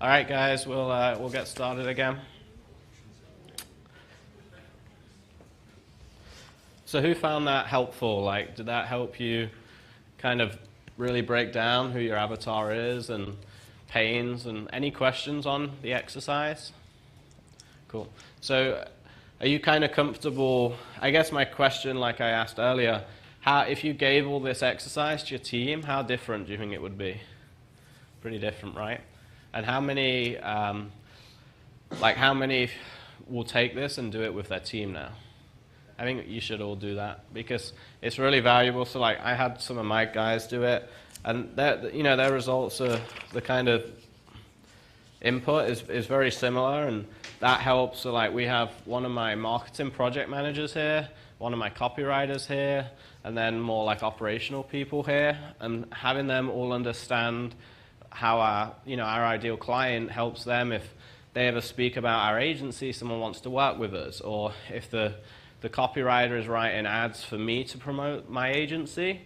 All right, guys, we'll get started again. So who found that helpful? Like, did that help you kind of really break down who your avatar is and pains, and any questions on the exercise? Cool. So are you kind of comfortable? I guess my question, like I asked earlier, if you gave all this exercise to your team, how different do you think it would be? Pretty different, right? And how many will take this and do it with their team now? I think you should all do that because it's really valuable. So like I had some of my guys do it, and their results are, the kind of input is very similar, and that helps. So like we have one of my marketing project managers here, one of my copywriters here, and then more like operational people here, and having them all understand how our ideal client helps them if they ever speak about our agency, someone wants to work with us, or if the copywriter is writing ads for me to promote my agency,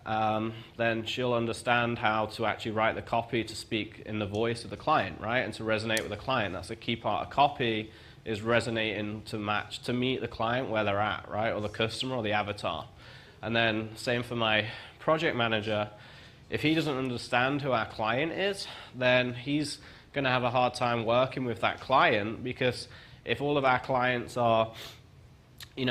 then she'll understand how to actually write the copy to speak in the voice of the client, right? And to resonate with the client. That's a key part of copy, is resonating to meet the client where they're at, right? Or the customer or the avatar. And then same for my project manager. If he doesn't understand who our client is, then he's going to have a hard time working with that client, because if all of our clients are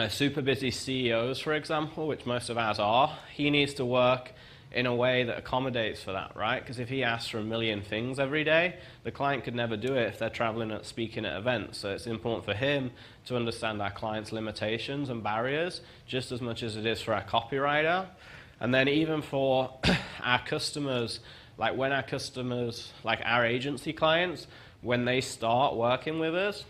super busy CEOs, for example, which most of ours are, he needs to work in a way that accommodates for that, right? Because if he asks for a million things every day, the client could never do it if they're traveling and speaking at events. So it's important for him to understand our client's limitations and barriers just as much as it is for our copywriter. And then even for our customers, like when our customers, like our agency clients, when they start working with us,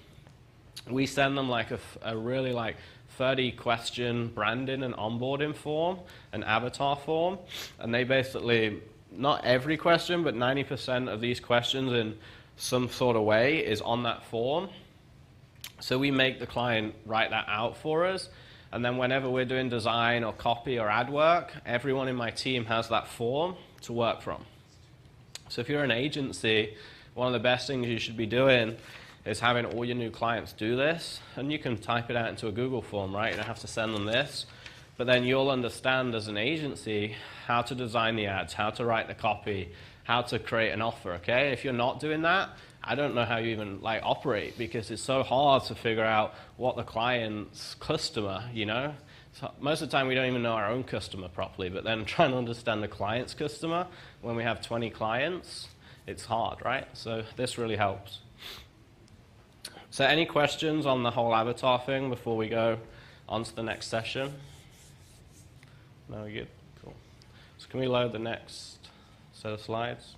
we send them like a really like 30-question branding and onboarding form, an avatar form, and they basically, not every question, but 90% of these questions in some sort of way is on that form. So we make the client write that out for us, and then whenever we're doing design or copy or ad work, everyone in my team has that form to work from. So if you're an agency, one of the best things you should be doing is having all your new clients do this, and you can type it out into a Google form, right? You don't have to send them this, but then you'll understand as an agency how to design the ads, how to write the copy, how to create an offer, okay? If you're not doing that, I don't know how you even like operate, because it's so hard to figure out what the client's customer, So most of the time we don't even know our own customer properly, but then trying to understand the client's customer when we have 20 clients, it's hard, right? So this really helps. So any questions on the whole avatar thing before we go on to the next session? No, we're good? Cool. So can we load the next set of slides?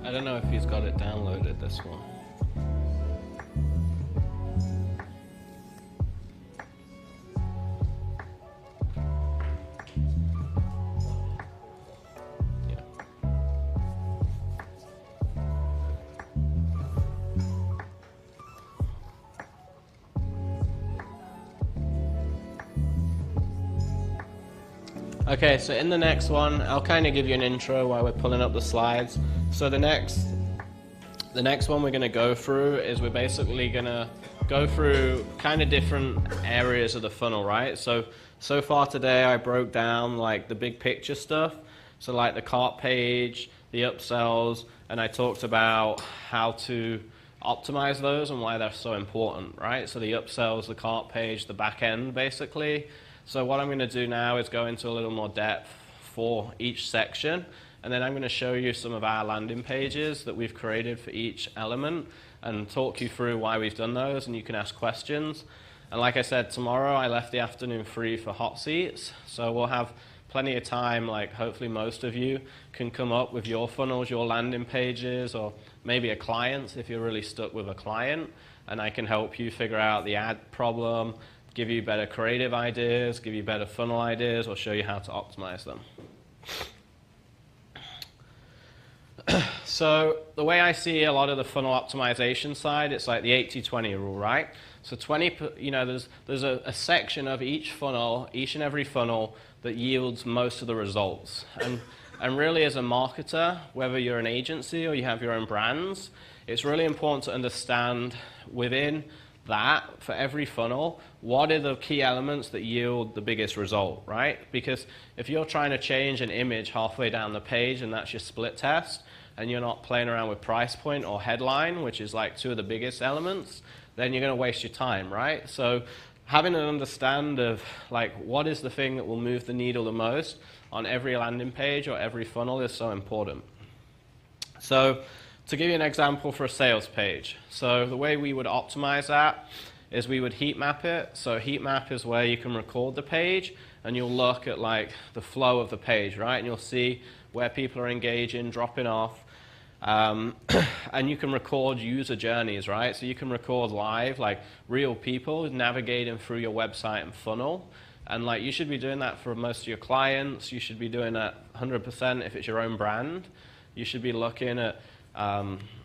I don't know if he's got it downloaded, this one. Yeah. Okay, so in the next one, I'll kind of give you an intro while we're pulling up the slides. So the next one we're going to go through is we're basically going to go through kind of different areas of the funnel, right? So far today I broke down like the big picture stuff. So like the cart page, the upsells, and I talked about how to optimize those and why they're so important, right? So the upsells, the cart page, the back end, basically. So what I'm going to do now is go into a little more depth for each section, and then I'm going to show you some of our landing pages that we've created for each element and talk you through why we've done those, and you can ask questions. And like I said, tomorrow I left the afternoon free for hot seats, so we'll have plenty of time, like hopefully most of you can come up with your funnels, your landing pages, or maybe a client if you're really stuck with a client, and I can help you figure out the ad problem, give you better creative ideas, give you better funnel ideas, or show you how to optimize them. So the way I see a lot of the funnel optimization side, it's like the 80-20 rule, right? So 20, there's a section of each funnel, each and every funnel, that yields most of the results. And really as a marketer, whether you're an agency or you have your own brands, it's really important to understand within that, for every funnel, what are the key elements that yield the biggest result, right? Because if you're trying to change an image halfway down the page and that's your split test, and you're not playing around with price point or headline, which is like two of the biggest elements, then you're going to waste your time, right? So having an understand of like what is the thing that will move the needle the most on every landing page or every funnel is so important. So to give you an example for a sales page, so the way we would optimize that is we would heat map it. So heat map is where you can record the page and you'll look at like the flow of the page, right? And you'll see where people are engaging, dropping off. And you can record user journeys, right? So you can record live, like real people navigating through your website and funnel. And like you should be doing that for most of your clients. You should be doing that 100% if it's your own brand. You should be looking at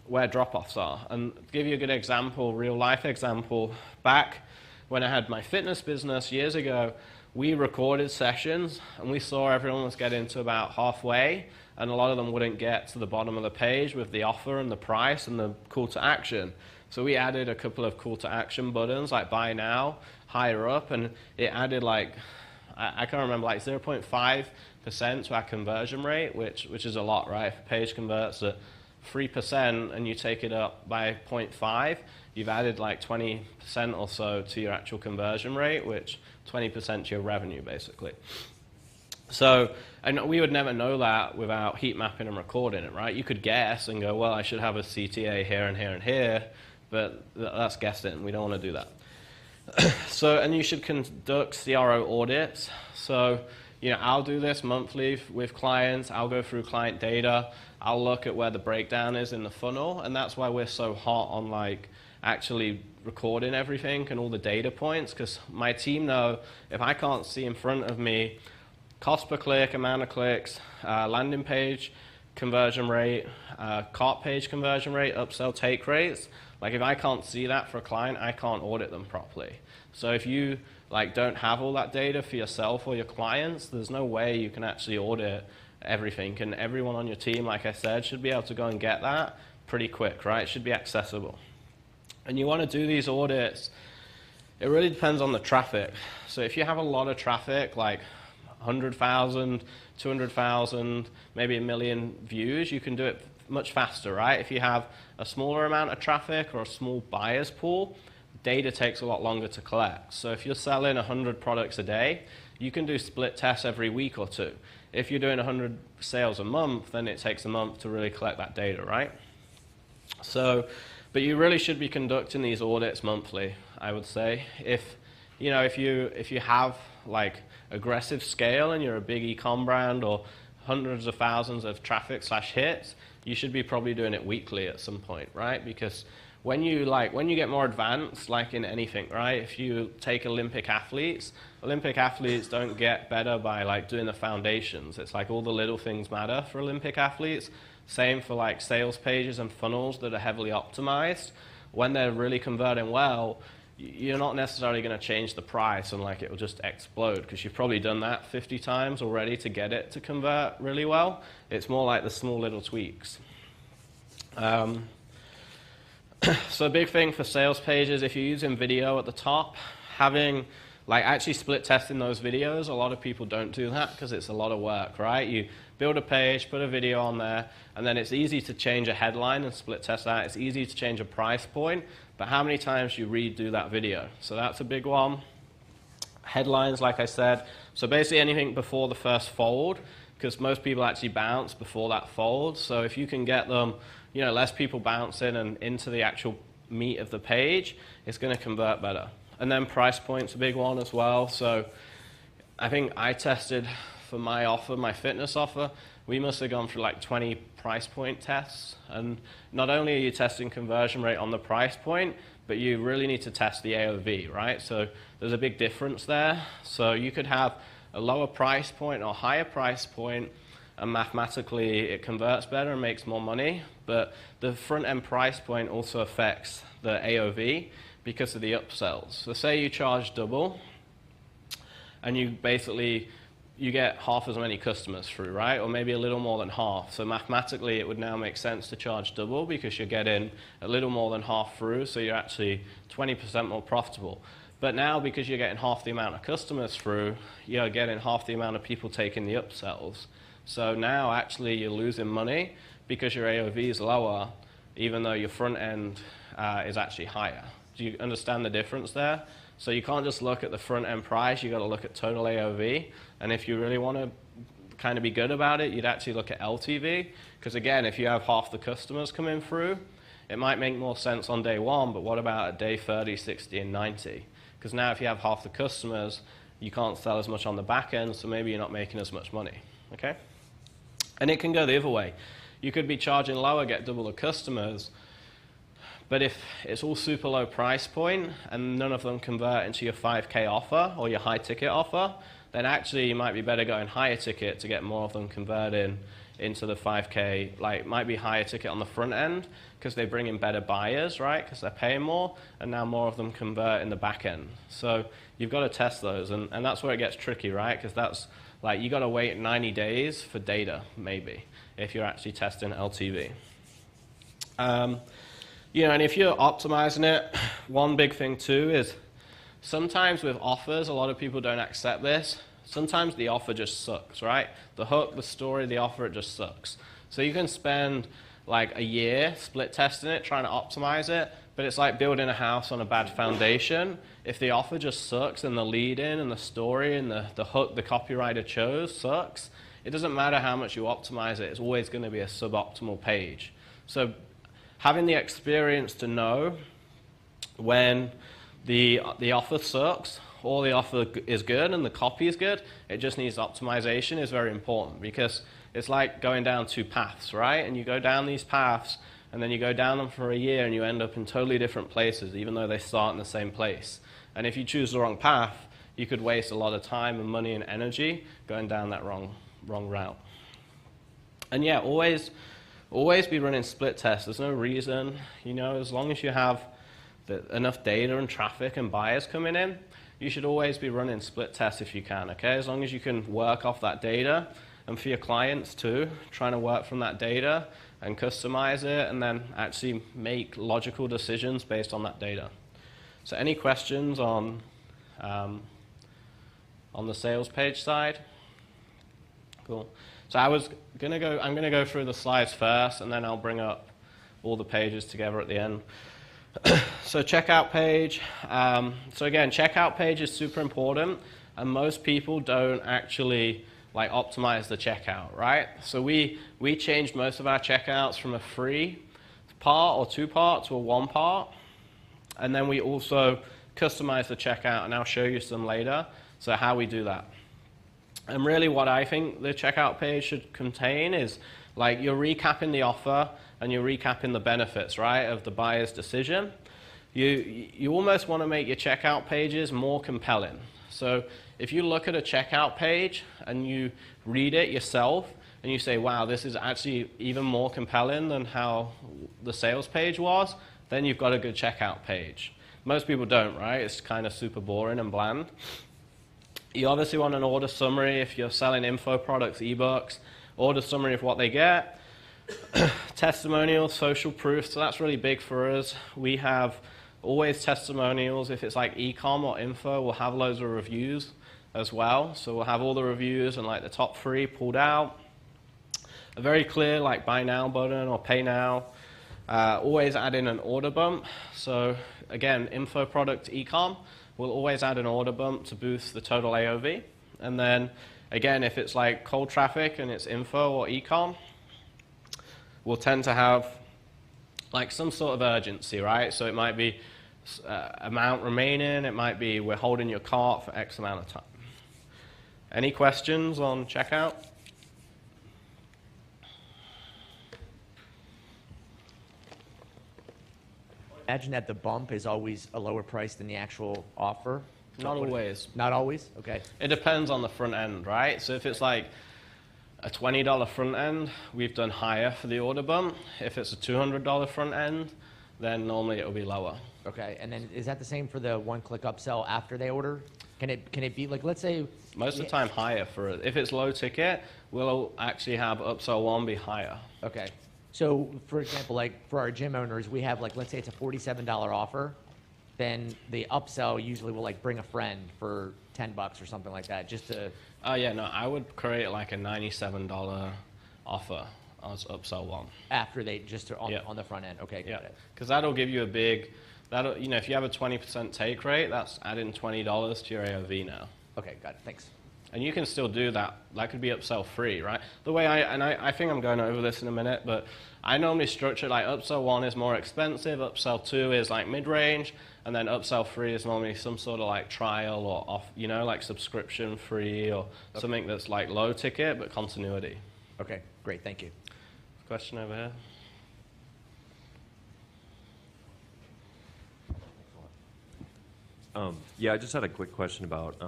where drop-offs are. And to give you a good example, real life example, back when I had my fitness business years ago, we recorded sessions and we saw everyone was getting to about halfway, and a lot of them wouldn't get to the bottom of the page with the offer and the price and the call to action. So we added a couple of call to action buttons like buy now, higher up, and it added like, I can't remember, like 0.5% to our conversion rate, which is a lot, right? If a page converts at 3% and you take it up by 0.5, you've added like 20% or so to your actual conversion rate, which 20% to your revenue, basically. So, and we would never know that without heat mapping and recording it, right? You could guess and go, well, I should have a CTA here and here and here, but that's guessing. We don't want to do that. So, and you should conduct CRO audits. So, I'll do this monthly with clients. I'll go through client data. I'll look at where the breakdown is in the funnel, and that's why we're so hot on like actually recording everything and all the data points, because my team know if I can't see in front of me cost per click, amount of clicks, landing page conversion rate, cart page conversion rate, upsell take rates, like if I can't see that for a client, I can't audit them properly. So if you like don't have all that data for yourself or your clients, there's no way you can actually audit everything. And everyone on your team, like I said, should be able to go and get that pretty quick, right? It should be accessible. And you want to do these audits, it really depends on the traffic. So if you have a lot of traffic, like 100,000, 200,000, maybe 1 million views, you can do it much faster, right? If you have a smaller amount of traffic or a small buyer's pool, data takes a lot longer to collect. So if you're selling 100 products a day, you can do split tests every week or two. If you're doing 100 sales a month, then it takes a month to really collect that data, right? So, but you really should be conducting these audits monthly, I would say. If you have like aggressive scale and you're a big e-com brand or hundreds of thousands of traffic/hits, you should be probably doing it weekly at some point, right? Because when you get more advanced, like in anything, right? If you take Olympic athletes don't get better by like doing the foundations. It's like all the little things matter for Olympic athletes. Same for like sales pages and funnels that are heavily optimized. When they're really converting well, you're not necessarily going to change the price and like it will just explode, because you've probably done that 50 times already to get it to convert really well. It's more like the small little tweaks. So a big thing for sales pages, if you're using video at the top, having like actually split testing those videos, a lot of people don't do that because it's a lot of work, right? You build a page, put a video on there, and then it's easy to change a headline and split test that. It's easy to change a price point, but how many times do you redo that video? So that's a big one. Headlines, like I said. So basically anything before the first fold, because most people actually bounce before that fold. So if you can get them, you know, less people bounce in and into the actual meat of the page, it's going to convert better. And then price point's a big one as well. So I think I tested for my offer, my fitness offer, we must have gone through like 20 price point tests. And not only are you testing conversion rate on the price point, but you really need to test the AOV, right? So there's a big difference there. So you could have a lower price point or higher price point, and mathematically it converts better and makes more money. But the front end price point also affects the AOV because of the upsells. So say you charge double, and you basically, you get half as many customers through, right? Or maybe a little more than half. So mathematically, it would now make sense to charge double because you're getting a little more than half through, so you're actually 20% more profitable. But now, because you're getting half the amount of customers through, you're getting half the amount of people taking the upsells. So now, actually, you're losing money because your AOV is lower, even though your front end is actually higher. Do you understand the difference there? So you can't just look at the front end price, you've got to look at total AOV. And if you really want to kind of be good about it, you'd actually look at LTV. Because again, if you have half the customers coming through, it might make more sense on day one, but what about at day 30, 60, and 90? Because now if you have half the customers, you can't sell as much on the back end, so maybe you're not making as much money, okay? And it can go the other way. You could be charging lower, get double the customers, but if it's all super low price point and none of them convert into your 5K offer or your high ticket offer, then actually you might be better going higher ticket to get more of them converting into the 5K. Like, it might be higher ticket on the front end because they bring in better buyers, right? Because they're paying more, and now more of them convert in the back end. So you've got to test those, and that's where it gets tricky, right? Because that's like, you got to wait 90 days for data, maybe, if you're actually testing LTV. You know, and if you're optimizing it, one big thing too is sometimes with offers, a lot of people don't accept this. Sometimes the offer just sucks, right? The hook, the story, the offer, it just sucks. So you can spend like a year split testing it, trying to optimize it, but it's like building a house on a bad foundation. If the offer just sucks and the lead in and the story and the hook the copywriter chose sucks, it doesn't matter how much you optimize it, it's always going to be a suboptimal page. So having the experience to know when the offer sucks or the offer is good and the copy is good, it just needs optimization, is very important, because it's like going down two paths, right? And you go down these paths and then you go down them for a year and you end up in totally different places, even though they start in the same place. And if you choose the wrong path, you could waste a lot of time and money and energy going down that wrong route. And yeah, always be running split tests. There's no reason, you know, as long as you have enough data and traffic and buyers coming in, you should always be running split tests if you can, okay? As long as you can work off that data, and for your clients too, trying to work from that data and customize it and then actually make logical decisions based on that data. So any questions on the sales page side? Cool. So I'm going to go through the slides first, and then I'll bring up all the pages together at the end. So checkout page. So again, checkout page is super important, and most people don't actually like optimize the checkout, right? So we changed most of our checkouts from a free part or two part to a one part, and then we also customize the checkout, and I'll show you some later. So how we do that. And really what I think the checkout page should contain is, like, you're recapping the offer and you're recapping the benefits, right, of the buyer's decision. You almost want to make your checkout pages more compelling. So if you look at a checkout page and you read it yourself and you say, wow, this is actually even more compelling than how the sales page was, then you've got a good checkout page. Most people don't, right? It's kind of super boring and bland. You obviously want an order summary if you're selling info products, ebooks, order summary of what they get, testimonials, social proof. So that's really big for us. We have Always testimonials. If it's like e-com or info, we'll have loads of reviews as well. So we'll have all the reviews and like the top 3 pulled out. A very clear like buy now button or pay now. Always add in an order bump. So again, info product e-com, we'll always add an order bump to boost the total AOV. And then again, if it's like cold traffic and it's info or e-com, we'll tend to have like some sort of urgency, right? So it might be amount remaining, it might be we're holding your cart for X amount of time. Any questions on checkout? Imagine that the bump is always a lower price than the actual offer. Not always. Not always? Okay. It depends on the front end, right? So if it's like a $20 front end, we've done higher for the order bump. If it's a $200 front end, then normally it'll be lower. Okay, and then is that the same for the one-click upsell after they order? Can it be like, let's say... Most of the time higher for it. If it's low ticket, we'll actually have upsell 1 be higher. Okay. So, for example, like for our gym owners, we have like, let's say it's a $47 offer, then the upsell usually will like bring a friend for $10 or something like that, just to... Oh yeah, no, I would create like a $97 offer as upsell 1. After they just on the front end. Okay, got it. Because that'll give you a big, you know, if you have a 20% take rate, that's adding $20 to your AOV now. Okay, got it. Thanks. And you can still do that. That could be upsell 3, right? The way I think I'm going over this in a minute, but I normally structure like upsell 1 is more expensive, upsell 2 is like mid-range, and then upsell 3 is normally some sort of like trial or off, you know, like subscription free or something that's like low ticket but continuity. Okay, great. Thank you. Question over here. Yeah, I just had a quick question about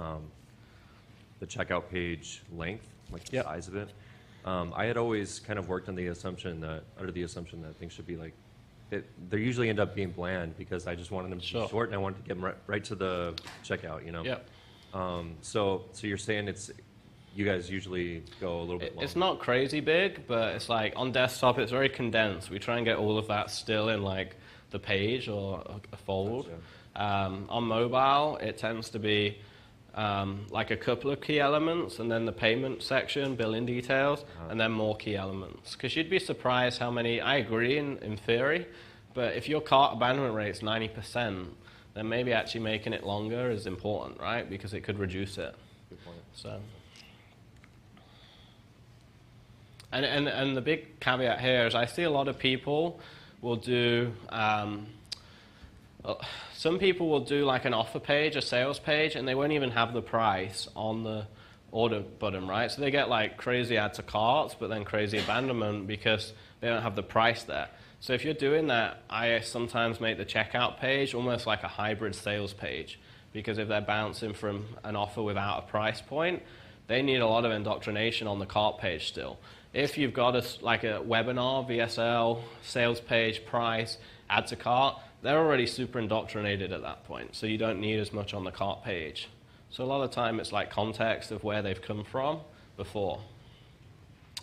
the checkout page length, like the size of it. I had always kind of worked on the assumption that, under the assumption that things should be like, they usually end up being bland because I just wanted them to be short and I wanted to get them right to the checkout, you know? Yeah. So you're saying you guys usually go a little bit longer. It's not crazy big, but it's like on desktop it's very condensed. We try and get all of that still in like the page or a fold. Gotcha. On mobile, it tends to be like a couple of key elements, and then the payment section, billing details, and then more key elements. Because you'd be surprised how many, I agree in theory, but if your cart abandonment rate is 90%, then maybe actually making it longer is important, right? Because it could reduce it. Good point. So, and the big caveat here is I see a lot of people will do, some people will do like an offer page, a sales page, and they won't even have the price on the order button, right? So they get like crazy add to carts, but then crazy abandonment because they don't have the price there. So if you're doing that, I sometimes make the checkout page almost like a hybrid sales page, because if they're bouncing from an offer without a price point, they need a lot of indoctrination on the cart page still. If you've got like a webinar, VSL, sales page, price, add to cart, they're already super indoctrinated at that point, so you don't need as much on the cart page. So a lot of the time it's like context of where they've come from before.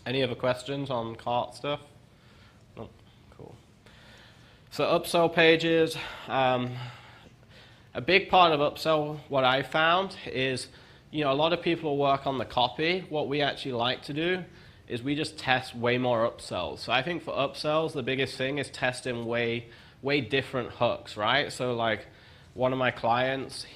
Any other questions on cart stuff? No? Cool. So upsell pages, a big part of upsell, what I found is, you know, a lot of people work on the copy. What we actually like to do is we just test way more upsells. So I think for upsells, the biggest thing is testing way different hooks, right? So like one of my clients,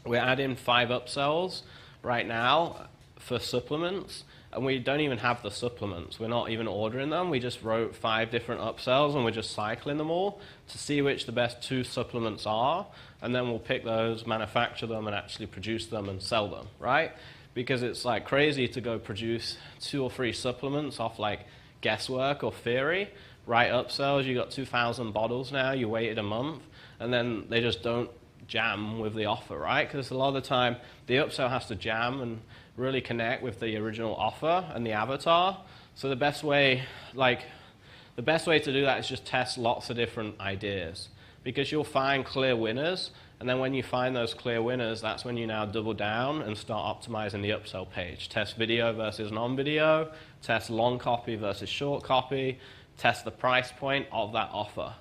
we're adding 5 upsells right now for supplements, and we don't even have the supplements. We're not even ordering them. We just wrote 5 different upsells, and we're just cycling them all to see which the best 2 supplements are, and then we'll pick those, manufacture them, and actually produce them and sell them, right? Because it's like crazy to go produce 2 or 3 supplements off like guesswork or theory. Right upsells, you got 2,000 bottles now, you waited a month, and then they just don't jam with the offer, right? Because a lot of the time, the upsell has to jam and really connect with the original offer and the avatar. So the best way to do that is just test lots of different ideas, because you'll find clear winners, and then when you find those clear winners, that's when you now double down and start optimizing the upsell page. Test video versus non-video, test long copy versus short copy, test the price point of that offer.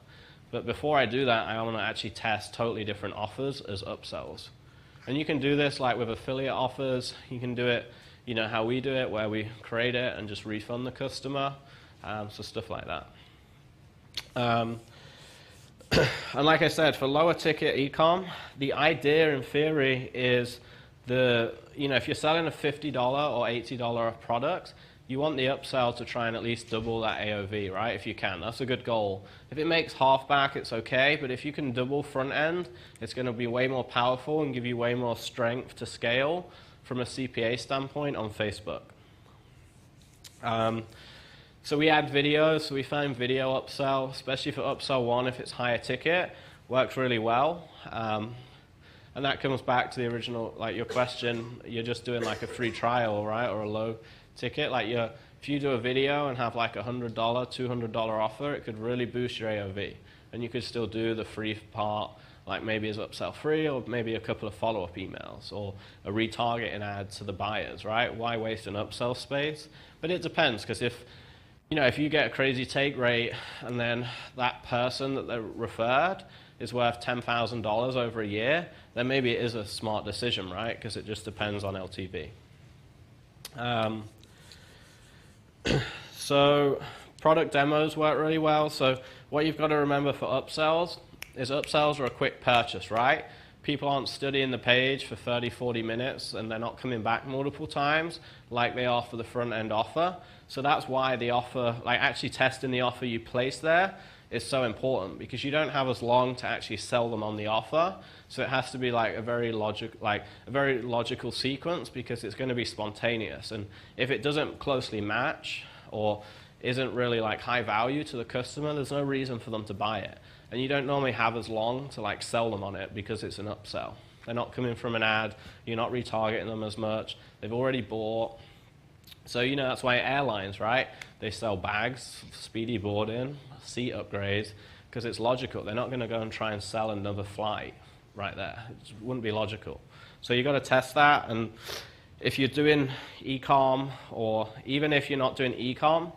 But before I do that, I want to actually test totally different offers as upsells. And you can do this like with affiliate offers. You can do it, you know, how we do it, where we create it and just refund the customer. So stuff like that. And like I said, for lower ticket e-com, the idea in theory is if you're selling a $50 or $80 product, you want the upsell to try and at least double that AOV, right? If you can, that's a good goal. If it makes half back, it's okay, but if you can double front end, it's going to be way more powerful and give you way more strength to scale from a CPA standpoint on Facebook. So we add videos, so we find video upsell, especially for upsell 1 if it's higher ticket, works really well. And that comes back to the original, like your question, you're just doing like a free trial, right, or a low ticket. Like if you do a video and have like a $100, $200 offer, it could really boost your AOV. And you could still do the free part, like maybe as upsell free, or maybe a couple of follow-up emails, or a retargeting ad to the buyers, right? Why waste an upsell space? But it depends, because if you get a crazy take rate and then that person that they referred is worth $10,000 over a year, then maybe it is a smart decision, right? Because it just depends on LTV. So product demos work really well. So what you've got to remember for upsells is upsells are a quick purchase, right? People aren't studying the page for 30, 40 minutes and they're not coming back multiple times like they are for the front end offer. So that's why the offer, like actually testing the offer you place there is so important, because you don't have as long to actually sell them on the offer. So it has to be like a very logical sequence, because it's going to be spontaneous. And if it doesn't closely match or isn't really like high value to the customer, there's no reason for them to buy it. And you don't normally have as long to like sell them on it because it's an upsell. They're not coming from an ad. You're not retargeting them as much. They've already bought. So, that's why airlines, right? They sell bags, speedy boarding, seat upgrades, because it's logical. They're not going to go and try and sell another flight right there. It wouldn't be logical. So you've got to test that. And if you're doing e-com, or even if you're not doing e-com,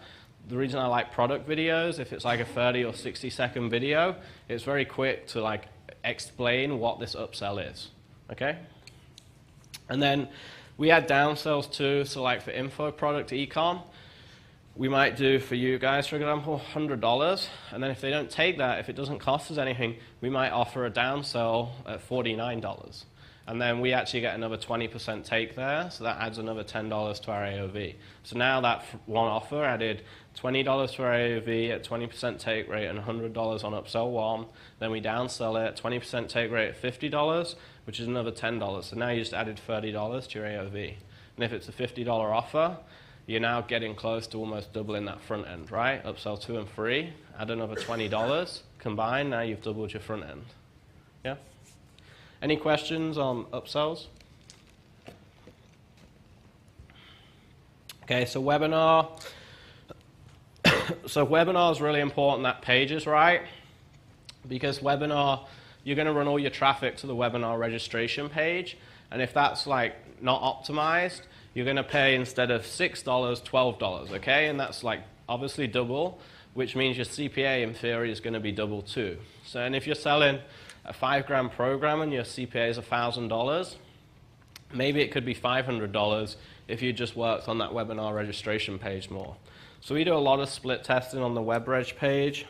the reason I like product videos, if it's like a 30 or 60 second video, it's very quick to like explain what this upsell is, okay? And then we add downsells too. So like for info product e-com, we might do for you guys, for example, $100. And then if they don't take that, if it doesn't cost us anything, we might offer a downsell at $49. And then we actually get another 20% take there. So that adds another $10 to our AOV. So now that one offer added $20 to our AOV at 20% take rate and $100 on upsell 1. Then we downsell it, 20% take rate at $50, which is another $10. So now you just added $30 to your AOV. And if it's a $50 offer, you're now getting close to almost doubling that front end, right? Upsell 2 and 3, add another $20, combine, now you've doubled your front end. Yeah? Any questions on upsells? Okay, so webinar. So webinar is really important that page is right, because webinar, you're going to run all your traffic to the webinar registration page, and if that's like not optimized, you're going to pay instead of $6, $12, okay? And that's like obviously double, which means your CPA in theory is going to be double too. So, and if you're selling a $5,000 program and your CPA is $1,000, maybe it could be $500 if you just worked on that webinar registration page more. So we do a lot of split testing on the web reg page.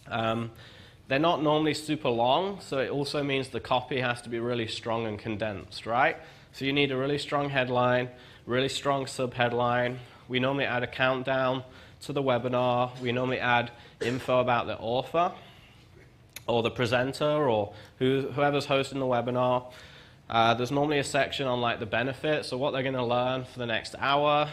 They're not normally super long, so it also means the copy has to be really strong and condensed, right? So you need a really strong headline, really strong subheadline. We normally add a countdown to the webinar. We normally add info about the author or the presenter or whoever's hosting the webinar. There's normally a section on like the benefits, so what they're going to learn for the next hour.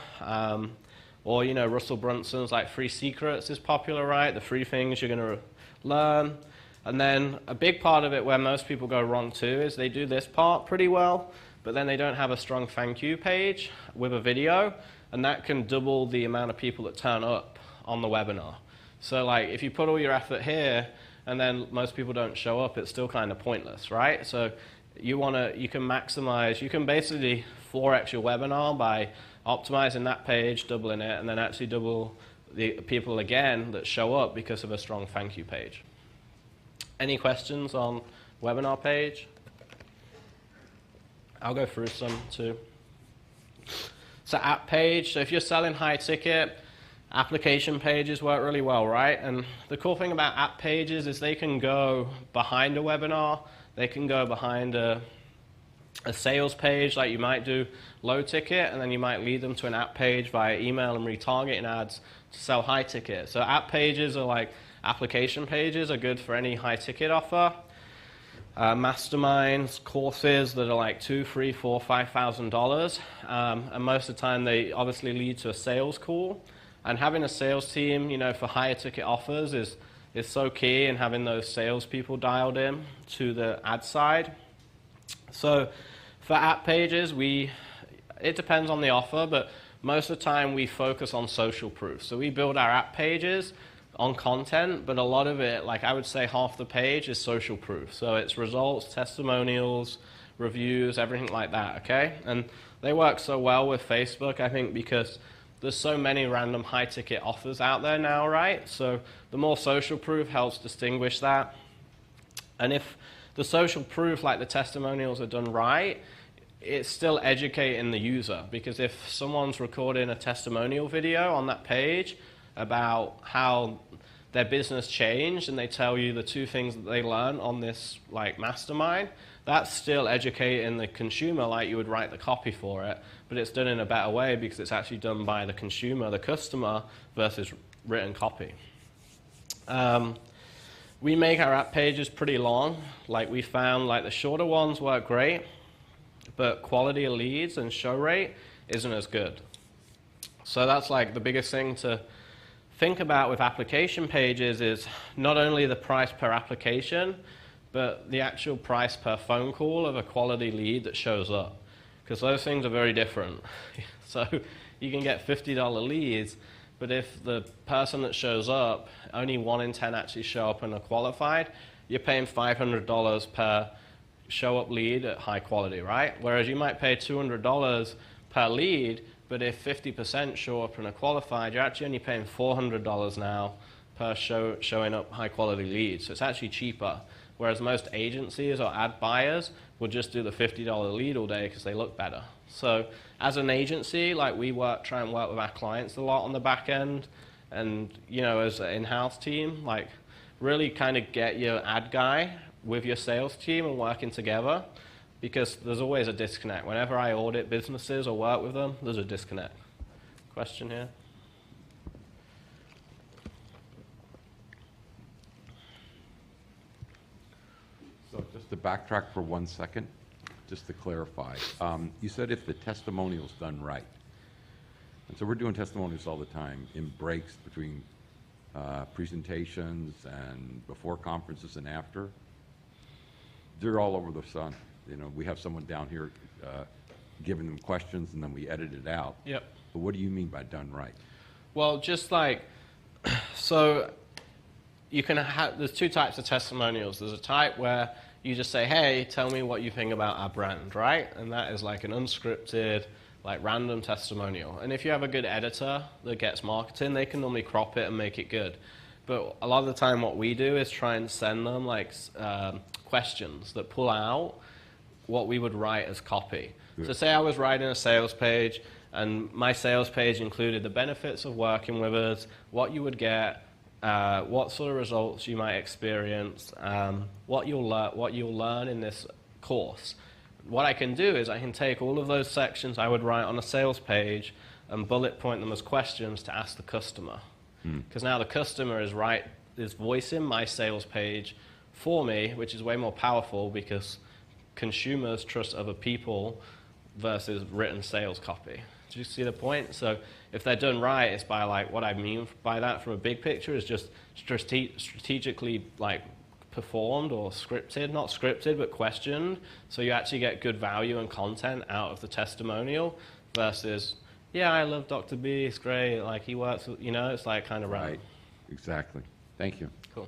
Or, Russell Brunson's like free secrets is popular, right? The free things you're going to learn. And then a big part of it where most people go wrong too is they do this part pretty well, but then they don't have a strong thank you page with a video, and that can double the amount of people that turn up on the webinar. So like if you put all your effort here and then most people don't show up, it's still kind of pointless, right? So you can maximize, you can basically 4x your webinar by optimizing that page, doubling it, and then actually double the people again that show up because of a strong thank you page. Any questions on webinar page? I'll go through some too. So app page, so if you're selling high ticket, application pages work really well, right? And the cool thing about app pages is they can go behind a webinar, they can go behind a sales page, like you might do low ticket, and then you might lead them to an app page via email and retargeting ads to sell high ticket. So app pages are like application pages are good for any high ticket offer. Masterminds, courses that are like $2,000, $3,000, $4,000, $5,000, and most of the time they obviously lead to a sales call. And having a sales team, you know, for higher ticket offers is so key, and having those salespeople dialed in to the ad side. So for app pages, it depends on the offer, but most of the time we focus on social proof. So we build our app pages on content, but a lot of it, like I would say half the page is social proof. So it's results, testimonials, reviews, everything like that, okay? And they work so well with Facebook, I think, because there's so many random high ticket offers out there now, right? So the more social proof helps distinguish that. And if the social proof, like the testimonials, are done right, it's still educating the user, because if someone's recording a testimonial video on that page about how their business changed and they tell you the 2 things that they learned on this like mastermind, that's still educating the consumer like you would write the copy for it, but it's done in a better way because it's actually done by the consumer, the customer, versus written copy. We make our app pages pretty long. Like we found like the shorter ones work great, but quality of leads and show rate isn't as good. So that's like the biggest thing to think about with application pages is not only the price per application, but the actual price per phone call of a quality lead that shows up. Because those things are very different. So you can get $50 leads, but if the person that shows up, only 1 in 10 actually show up and are qualified, you're paying $500 per show up lead at high quality, right? Whereas you might pay $200 per lead, but if 50% show up and are qualified, you're actually only paying $400 now per showing up high quality leads. So it's actually cheaper. Whereas most agencies or ad buyers will just do the $50 lead all day because they look better. So as an agency, like we try and work with our clients a lot on the back end, and you know, as an in-house team, like really kind of get your ad guy with your sales team and working together, because there's always a disconnect. Whenever I audit businesses or work with them, there's a disconnect. Question here? So just to backtrack for 1 second, just to clarify, you said if the testimonial's done right. And so we're doing testimonials all the time in breaks between presentations and before conferences and after. They're all over the sun. You know, we have someone down here giving them questions, and then we edit it out. Yep. But what do you mean by done right? Well, just like, so you can have, there's 2 types of testimonials. There's a type where you just say, hey, tell me what you think about our brand, right? And that is like an unscripted, like random testimonial. And if you have a good editor that gets marketing, they can normally crop it and make it good. But a lot of the time what we do is try and send them like questions that pull out what we would write as copy. Yeah. So say I was writing a sales page, and my sales page included the benefits of working with us, what you would get, what sort of results you might experience, what you'll learn in this course. What I can do is I can take all of those sections I would write on a sales page and bullet point them as questions to ask the customer. Because now the customer is voicing my sales page for me, which is way more powerful because consumers trust other people versus written sales copy. Do you see the point? So if they're done right, it's by like, what I mean by that from a big picture is just strategically like performed or scripted, not scripted, but questioned. So you actually get good value and content out of the testimonial versus, yeah, I love Dr. B, it's great, like he works with, you know, it's like kind of random. Right, exactly. Thank you. Cool.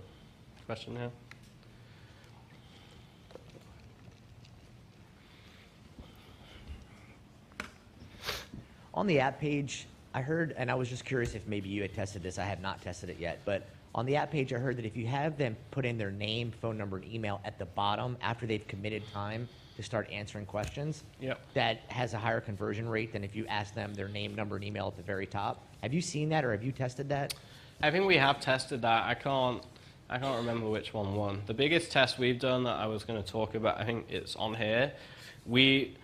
Question here? On the app page, I heard, and I was just curious if maybe you had tested this. I have not tested it yet, but On the app page, I heard that if you have them put in their name, phone number, and email at the bottom after they've committed time to start answering questions, Yep. that has a higher conversion rate than if you ask them their name, number, and email at the very top. Have you seen that, or have you tested that? I think we have tested that. I can't remember which one won. The biggest test we've done that I was going to talk about, I think it's on here. We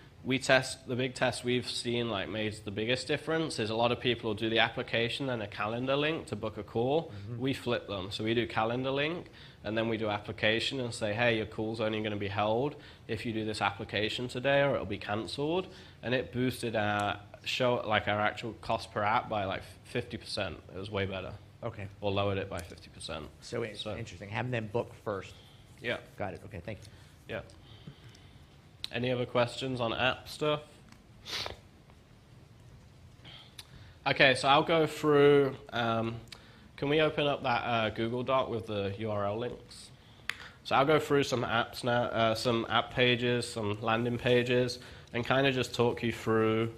test, the big test we've seen like made the biggest difference is a lot of people will do the application and a calendar link to book a call. We flip them. So we do calendar link and then we do application and say, hey, your call's only going to be held if you do this application today or it'll be canceled. And it boosted our our actual cost per app by like 50%. It was way better. Okay. Or lowered it by 50%. So it's interesting. Have them book first. Yeah, Got it. Okay, thank you. yeah. Any other questions on app stuff? Okay, so I'll go through, can we open up that Google Doc with the URL links? So I'll go through some apps now, some app pages, some landing pages, and kind of just talk you through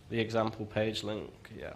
the example page link, yeah.